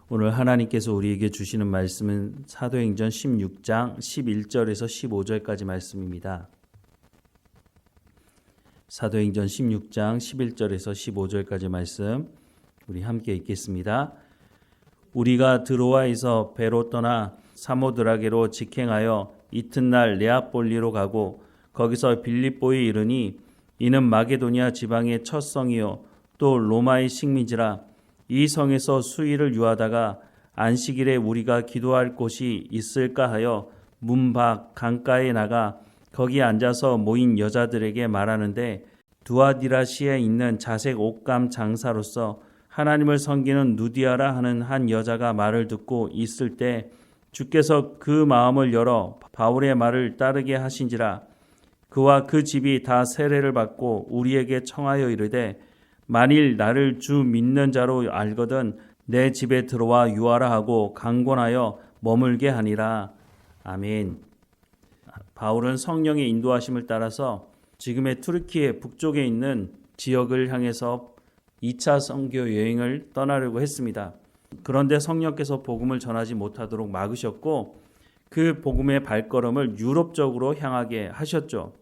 오늘 하나님께서 우리에게 주시는 말씀은 사도행전 16장 11절에서 15절까지 말씀입니다. 사도행전 16장 11절에서 15절까지 말씀 우리 함께 읽겠습니다. 우리가 드로아에서 배로 떠나 사모드라게로 직행하여 이튿날 네아폴리로 가고 거기서 빌립보에 이르니 이는 마게도냐 지방의 첫 성이요 또 로마의 식민지라. 이 성에서 수일을 유하다가 안식일에 우리가 기도할 곳이 있을까 하여 문 밖 강가에 나가 거기 앉아서 모인 여자들에게 말하는데, 두아디라시에 있는 자색 옷감 장사로서 하나님을 섬기는 누디아라 하는 한 여자가 말을 듣고 있을 때 주께서 그 마음을 열어 바울의 말을 따르게 하신지라. 그와 그 집이 다 세례를 받고 우리에게 청하여 이르되, 만일 나를 주 믿는 자로 알거든 내 집에 들어와 유하라 하고 강권하여 머물게 하니라. 아멘. 바울은 성령의 인도하심을 따라서 지금의 투르키의 북쪽에 있는 지역을 향해서 2차 선교 여행을 떠나려고 했습니다. 그런데 성령께서 복음을 전하지 못하도록 막으셨고 그 복음의 발걸음을 유럽 쪽으로 향하게 하셨죠.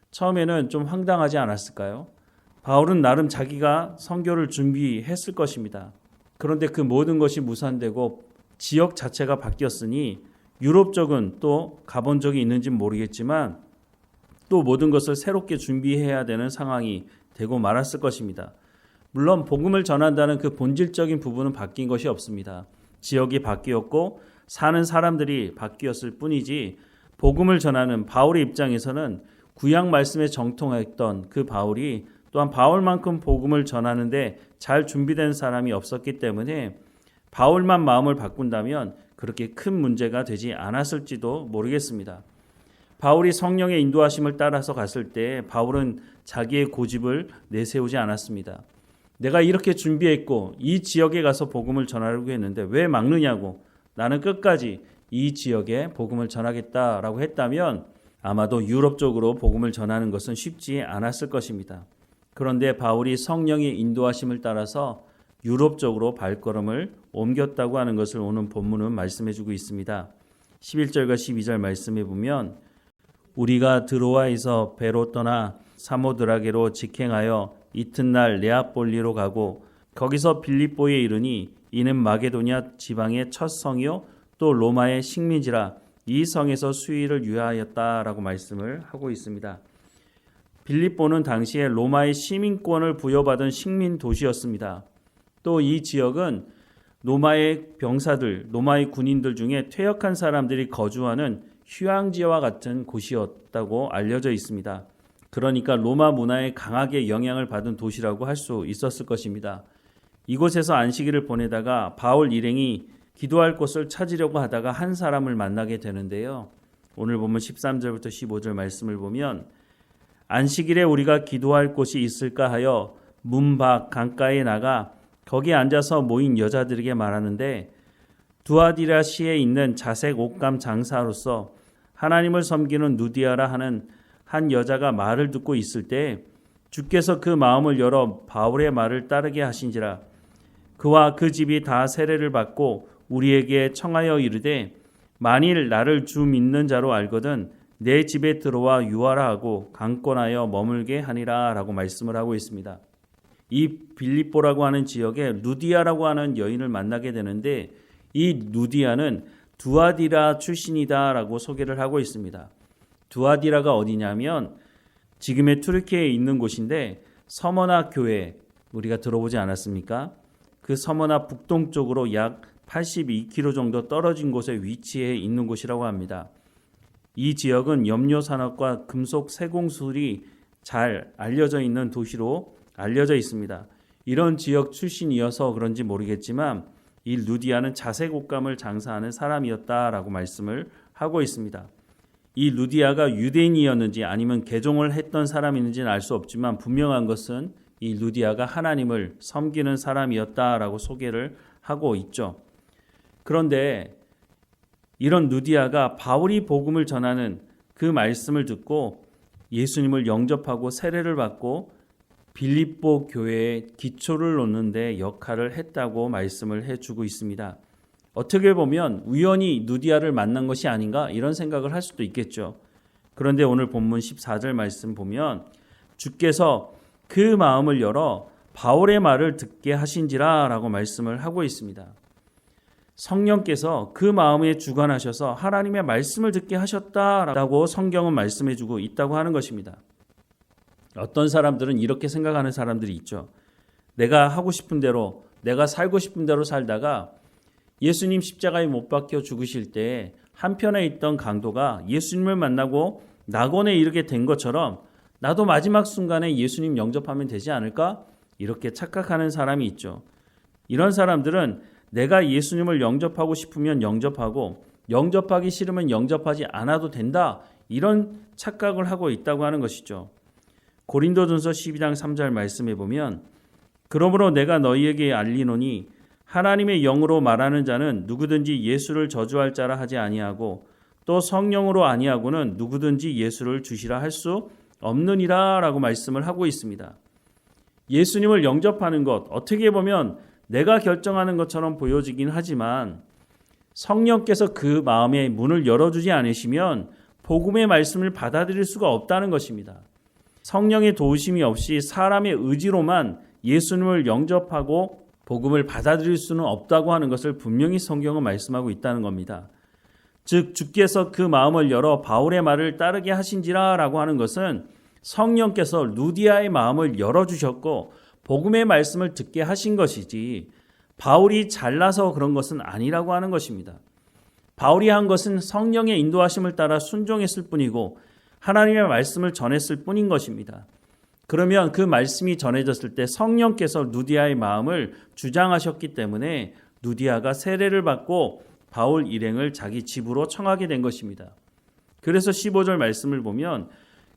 처음에는 좀 황당하지 않았을까요? 바울은 나름 자기가 선교를 준비했을 것입니다. 그런데 그 모든 것이 무산되고 지역 자체가 바뀌었으니 유럽 쪽은 또 가본 적이 있는지는 모르겠지만 또 모든 것을 새롭게 준비해야 되는 상황이 되고 말았을 것입니다. 물론 복음을 전한다는 그 본질적인 부분은 바뀐 것이 없습니다. 지역이 바뀌었고 사는 사람들이 바뀌었을 뿐이지 복음을 전하는 바울의 입장에서는 구약 말씀에 정통했던 그 바울이 또한 바울만큼 복음을 전하는데 잘 준비된 사람이 없었기 때문에 바울만 마음을 바꾼다면 그렇게 큰 문제가 되지 않았을지도 모르겠습니다. 바울이 성령의 인도하심을 따라서 갔을 때 바울은 자기의 고집을 내세우지 않았습니다. 내가 이렇게 준비했고 이 지역에 가서 복음을 전하려고 했는데 왜 막느냐고, 나는 끝까지 이 지역에 복음을 전하겠다라고 했다면 아마도 유럽 쪽으로 복음을 전하는 것은 쉽지 않았을 것입니다. 그런데 바울이 성령의 인도하심을 따라서 유럽 쪽으로 발걸음을 옮겼다고 하는 것을 오늘 본문은 말씀해주고 있습니다. 11절과 12절 말씀해 보면, 우리가 드로아에서 배로 떠나 사모드라게로 직행하여 이튿날 네아폴리로 가고 거기서 빌립보에 이르니 이는 마게도냐 지방의 첫 성이요 또 로마의 식민지라. 이 성에서 수일을 유하였다라고 말씀을 하고 있습니다. 빌립보는 당시에 로마의 시민권을 부여받은 식민 도시였습니다. 또 이 지역은 로마의 병사들, 로마의 군인들 중에 퇴역한 사람들이 거주하는 휴양지와 같은 곳이었다고 알려져 있습니다. 그러니까 로마 문화에 강하게 영향을 받은 도시라고 할 수 있었을 것입니다. 이곳에서 안식일을 보내다가 바울 일행이 기도할 곳을 찾으려고 하다가 한 사람을 만나게 되는데요. 오늘 보면 13절부터 15절 말씀을 보면, 안식일에 우리가 기도할 곳이 있을까 하여 문 밖 강가에 나가 거기 앉아서 모인 여자들에게 말하는데, 두아디라시에 있는 자색 옷감 장사로서 하나님을 섬기는 누디아라 하는 한 여자가 말을 듣고 있을 때 주께서 그 마음을 열어 바울의 말을 따르게 하신지라. 그와 그 집이 다 세례를 받고 우리에게 청하여 이르되, 만일 나를 주 믿는 자로 알거든 내 집에 들어와 유하라 하고 강권하여 머물게 하니라 라고 말씀을 하고 있습니다. 이 빌립보라고 하는 지역에 누디아라고 하는 여인을 만나게 되는데 이 누디아는 두아디라 출신이다 라고 소개를 하고 있습니다. 두아디라가 어디냐면 지금의 투르키에 있는 곳인데 서머나 교회 우리가 들어보지 않았습니까? 그 서머나 북동쪽으로 약 82km 정도 떨어진 곳에 위치해 있는 곳이라고 합니다. 이 지역은 염료 산업과 금속 세공술이 잘 알려져 있는 도시로 알려져 있습니다. 이런 지역 출신이어서 그런지 모르겠지만 이 루디아는 자색 옷감을 장사하는 사람이었다라고 말씀을 하고 있습니다. 이 루디아가 유대인이었는지 아니면 개종을 했던 사람인지는 알 수 없지만 분명한 것은 이 루디아가 하나님을 섬기는 사람이었다라고 소개를 하고 있죠. 그런데 이런 누디아가 바울이 복음을 전하는 그 말씀을 듣고 예수님을 영접하고 세례를 받고 빌립보 교회의 기초를 놓는 데 역할을 했다고 말씀을 해주고 있습니다. 어떻게 보면 우연히 누디아를 만난 것이 아닌가 이런 생각을 할 수도 있겠죠. 그런데 오늘 본문 14절 말씀 보면 주께서 그 마음을 열어 바울의 말을 듣게 하신지라 라고 말씀을 하고 있습니다. 성령께서 그 마음에 주관하셔서 하나님의 말씀을 듣게 하셨다라고 성경은 말씀해주고 있다고 하는 것입니다. 어떤 사람들은 이렇게 생각하는 사람들이 있죠. 내가 하고 싶은 대로, 내가 살고 싶은 대로 살다가 예수님 십자가에 못 박혀 죽으실 때 한편에 있던 강도가 예수님을 만나고 낙원에 이르게 된 것처럼 나도 마지막 순간에 예수님 영접하면 되지 않을까? 이렇게 착각하는 사람이 있죠. 이런 사람들은 내가 예수님을 영접하고 싶으면 영접하고 영접하기 싫으면 영접하지 않아도 된다. 이런 착각을 하고 있다고 하는 것이죠. 고린도전서 12장 3절 말씀해 보면 그러므로 내가 너희에게 알리노니 하나님의 영으로 말하는 자는 누구든지 예수를 저주할 자라 하지 아니하고 또 성령으로 아니하고는 누구든지 예수를 주시라 할 수 없느니라 라고 말씀을 하고 있습니다. 예수님을 영접하는 것 어떻게 보면 내가 결정하는 것처럼 보여지긴 하지만 성령께서 그 마음의 문을 열어주지 않으시면 복음의 말씀을 받아들일 수가 없다는 것입니다. 성령의 도우심이 없이 사람의 의지로만 예수님을 영접하고 복음을 받아들일 수는 없다고 하는 것을 분명히 성경은 말씀하고 있다는 겁니다. 즉 주께서 그 마음을 열어 바울의 말을 따르게 하신지라 라고 하는 것은 성령께서 루디아의 마음을 열어주셨고 복음의 말씀을 듣게 하신 것이지 바울이 잘나서 그런 것은 아니라고 하는 것입니다. 바울이 한 것은 성령의 인도하심을 따라 순종했을 뿐이고 하나님의 말씀을 전했을 뿐인 것입니다. 그러면 그 말씀이 전해졌을 때 성령께서 루디아의 마음을 주장하셨기 때문에 루디아가 세례를 받고 바울 일행을 자기 집으로 청하게 된 것입니다. 그래서 15절 말씀을 보면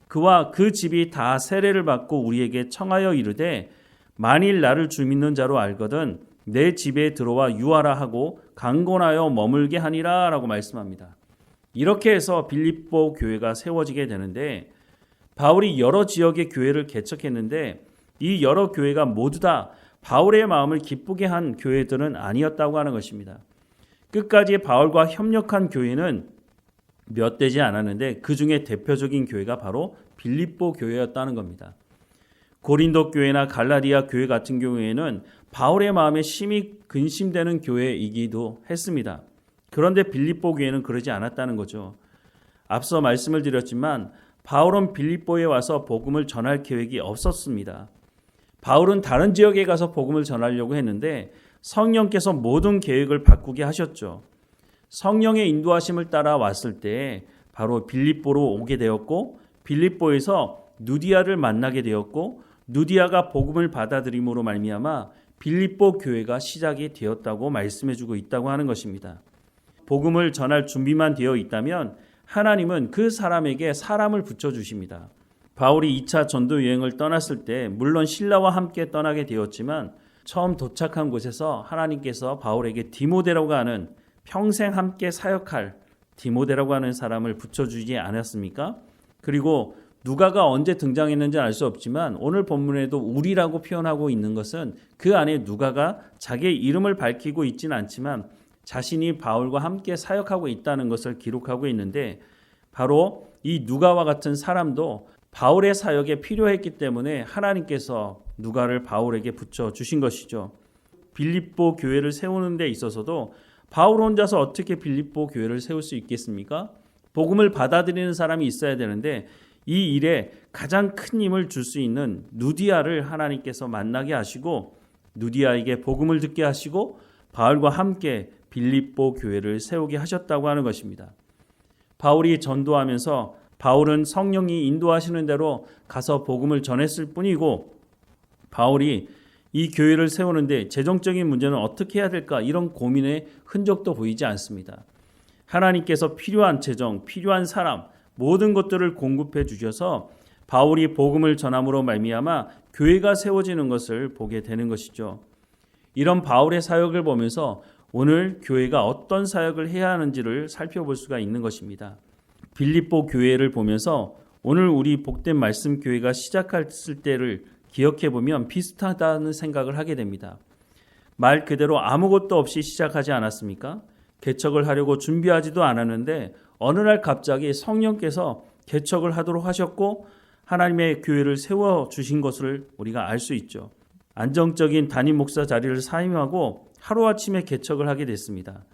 그와 그 집이 다 세례를 받고 우리에게 청하여 이르되 만일 나를 주 믿는 자로 알거든 내 집에 들어와 유하라 하고 강권하여 머물게 하니라 라고 말씀합니다. 이렇게 해서 빌립보 교회가 세워지게 되는데 바울이 여러 지역의 교회를 개척했는데 이 여러 교회가 모두 다 바울의 마음을 기쁘게 한 교회들은 아니었다고 하는 것입니다. 끝까지 바울과 협력한 교회는 몇 되지 않았는데 그 중에 대표적인 교회가 바로 빌립보 교회였다는 겁니다. 고린도 교회나 갈라디아 교회 같은 경우에는 바울의 마음에 심히 근심되는 교회이기도 했습니다. 그런데 빌립보 교회는 그러지 않았다는 거죠. 앞서 말씀을 드렸지만 바울은 빌립보에 와서 복음을 전할 계획이 없었습니다. 바울은 다른 지역에 가서 복음을 전하려고 했는데 성령께서 모든 계획을 바꾸게 하셨죠. 성령의 인도하심을 따라 왔을 때 바로 빌립보로 오게 되었고 빌립보에서 누디아를 만나게 되었고 누디아가 복음을 받아들임으로 말미암아 빌립보 교회가 시작이 되었다고 말씀해주고 있다고 하는 것입니다. 복음을 전할 준비만 되어 있다면 하나님은 그 사람에게 사람을 붙여주십니다. 바울이 2차 전도 여행을 떠났을 때 물론 신라와 함께 떠나게 되었지만 처음 도착한 곳에서 하나님께서 바울에게 디모데라고 하는 평생 함께 사역할 디모데라고 하는 사람을 붙여주지 않았습니까? 그리고 누가가 언제 등장했는지 알 수 없지만 오늘 본문에도 우리라고 표현하고 있는 것은 그 안에 누가가 자기의 이름을 밝히고 있지는 않지만 자신이 바울과 함께 사역하고 있다는 것을 기록하고 있는데 바로 이 누가와 같은 사람도 바울의 사역에 필요했기 때문에 하나님께서 누가를 바울에게 붙여주신 것이죠. 빌립보 교회를 세우는 데 있어서도 바울 혼자서 어떻게 빌립보 교회를 세울 수 있겠습니까? 복음을 받아들이는 사람이 있어야 되는데 이 일에 가장 큰 힘을 줄 수 있는 누디아를 하나님께서 만나게 하시고 누디아에게 복음을 듣게 하시고 바울과 함께 빌립보 교회를 세우게 하셨다고 하는 것입니다. 바울이 전도하면서 바울은 성령이 인도하시는 대로 가서 복음을 전했을 뿐이고 바울이 이 교회를 세우는데 재정적인 문제는 어떻게 해야 될까 이런 고민의 흔적도 보이지 않습니다. 하나님께서 필요한 재정, 필요한 사람 모든 것들을 공급해 주셔서 바울이 복음을 전함으로 말미암아 교회가 세워지는 것을 보게 되는 것이죠. 이런 바울의 사역을 보면서 오늘 교회가 어떤 사역을 해야 하는지를 살펴볼 수가 있는 것입니다. 빌립보 교회를 보면서 오늘 우리 복된 말씀 교회가 시작했을 때를 기억해보면 비슷하다는 생각을 하게 됩니다. 말 그대로 아무것도 없이 시작하지 않았습니까? 개척을 하려고 준비하지도 않았는데 어느 날 갑자기 성령께서 개척을 하도록 하셨고 하나님의 교회를 세워주신 것을 우리가 알 수 있죠. 안정적인 담임 목사 자리를 사임하고 하루아침에 개척을 하게 됐습니다.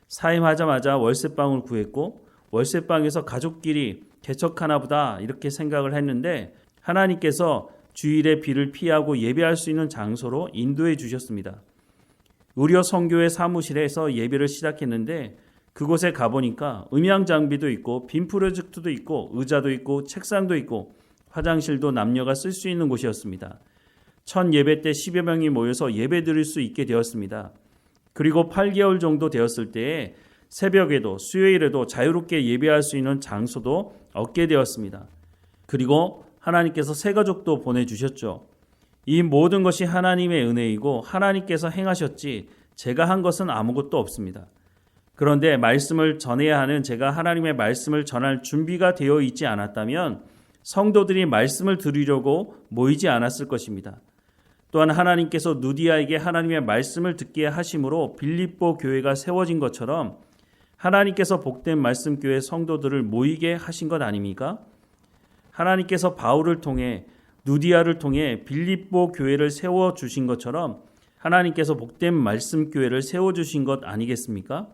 사임하자마자 월세방을 구했고 월세방에서 가족끼리 개척하나 보다 이렇게 생각을 했는데 하나님께서 주일에 비를 피하고 예배할 수 있는 장소로 인도해 주셨습니다. 의료 선교회 사무실에서 예배를 시작했는데 그곳에 가보니까 음향 장비도 있고 빔 프로젝트도 있고 의자도 있고 책상도 있고 화장실도 남녀가 쓸 수 있는 곳이었습니다. 첫 예배 때 10여 명이 모여서 예배 드릴 수 있게 되었습니다. 그리고 8개월 정도 되었을 때에 새벽에도 수요일에도 자유롭게 예배할 수 있는 장소도 얻게 되었습니다. 그리고 하나님께서 새 가족도 보내주셨죠. 이 모든 것이 하나님의 은혜이고 하나님께서 행하셨지 제가 한 것은 아무것도 없습니다. 그런데 말씀을 전해야 하는 제가 하나님의 말씀을 전할 준비가 되어 있지 않았다면 성도들이 말씀을 들으려고 모이지 않았을 것입니다. 또한 하나님께서 누디아에게 하나님의 말씀을 듣게 하심으로 빌립보 교회가 세워진 것처럼 하나님께서 복된 말씀교회 성도들을 모이게 하신 것 아닙니까? 하나님께서 바울을 통해 누디아를 통해 빌립보 교회를 세워주신 것처럼 하나님께서 복된 말씀교회를 세워주신 것 아니겠습니까?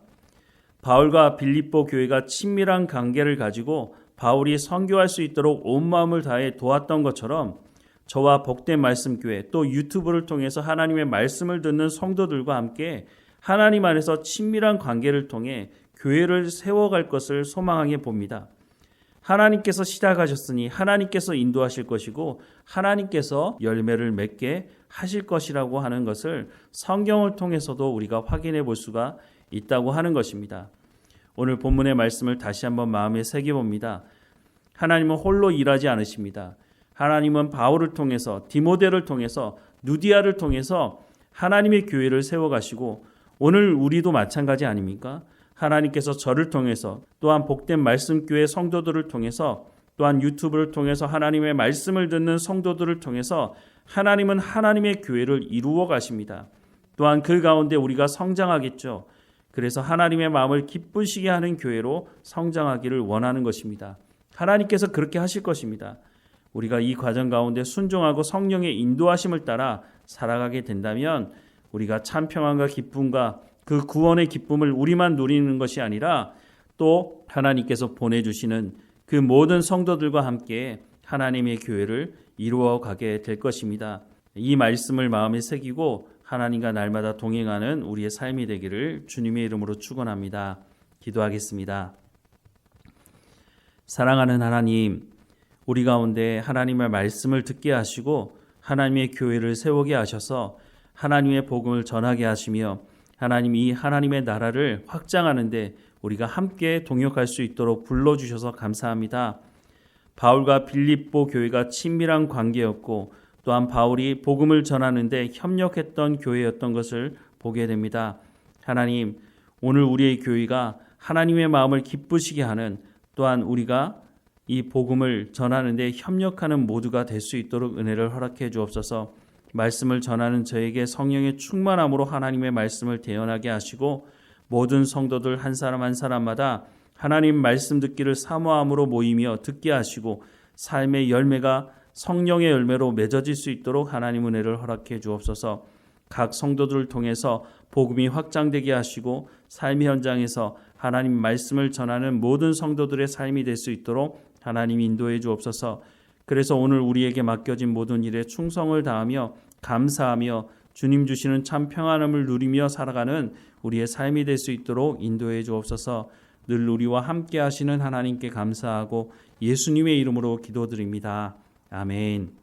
바울과 빌립보 교회가 친밀한 관계를 가지고 바울이 선교할 수 있도록 온 마음을 다해 도왔던 것처럼 저와 복된 말씀교회 또 유튜브를 통해서 하나님의 말씀을 듣는 성도들과 함께 하나님 안에서 친밀한 관계를 통해 교회를 세워갈 것을 소망하게 봅니다. 하나님께서 시작하셨으니 하나님께서 인도하실 것이고 하나님께서 열매를 맺게 하실 것이라고 하는 것을 성경을 통해서도 우리가 확인해 볼 수가 있다고 하는 것입니다. 오늘 본문의 말씀을 다시 한번 마음에 새겨봅니다. 하나님은 홀로 일하지 않으십니다. 하나님은 바울을 통해서 디모데를 통해서 누디아를 통해서 하나님의 교회를 세워가시고 오늘 우리도 마찬가지 아닙니까? 하나님께서 저를 통해서 또한 복된 말씀교회 성도들을 통해서 또한 유튜브를 통해서 하나님의 말씀을 듣는 성도들을 통해서 하나님은 하나님의 교회를 이루어 가십니다. 또한 그 가운데 우리가 성장하겠죠. 그래서 하나님의 마음을 기쁘시게 하는 교회로 성장하기를 원하는 것입니다. 하나님께서 그렇게 하실 것입니다. 우리가 이 과정 가운데 순종하고 성령의 인도하심을 따라 살아가게 된다면 우리가 참 평안과 기쁨과 그 구원의 기쁨을 우리만 누리는 것이 아니라 또 하나님께서 보내주시는 그 모든 성도들과 함께 하나님의 교회를 이루어 가게 될 것입니다. 이 말씀을 마음에 새기고 하나님과 날마다 동행하는 우리의 삶이 되기를 주님의 이름으로 축원합니다. 기도하겠습니다. 사랑하는 하나님, 우리 가운데 하나님의 말씀을 듣게 하시고 하나님의 교회를 세우게 하셔서 하나님의 복음을 전하게 하시며 하나님 이 하나님의 나라를 확장하는데 우리가 함께 동역할 수 있도록 불러주셔서 감사합니다. 바울과 빌립보 교회가 친밀한 관계였고 또한 바울이 복음을 전하는데 협력했던 교회였던 것을 보게 됩니다. 하나님, 오늘 우리의 교회가 하나님의 마음을 기쁘시게 하는 또한 우리가 이 복음을 전하는데 협력하는 모두가 될 수 있도록 은혜를 허락해 주옵소서. 말씀을 전하는 저에게 성령의 충만함으로 하나님의 말씀을 대언하게 하시고 모든 성도들 한 사람 한 사람마다 하나님 말씀 듣기를 사모함으로 모이며 듣게 하시고 삶의 열매가 성령의 열매로 맺어질 수 있도록 하나님 은혜를 허락해 주옵소서. 각 성도들을 통해서 복음이 확장되게 하시고 삶의 현장에서 하나님 말씀을 전하는 모든 성도들의 삶이 될 수 있도록 하나님 인도해 주옵소서. 그래서 오늘 우리에게 맡겨진 모든 일에 충성을 다하며 감사하며 주님 주시는 참 평안함을 누리며 살아가는 우리의 삶이 될 수 있도록 인도해 주옵소서. 늘 우리와 함께 하시는 하나님께 감사하고 예수님의 이름으로 기도드립니다. 아멘.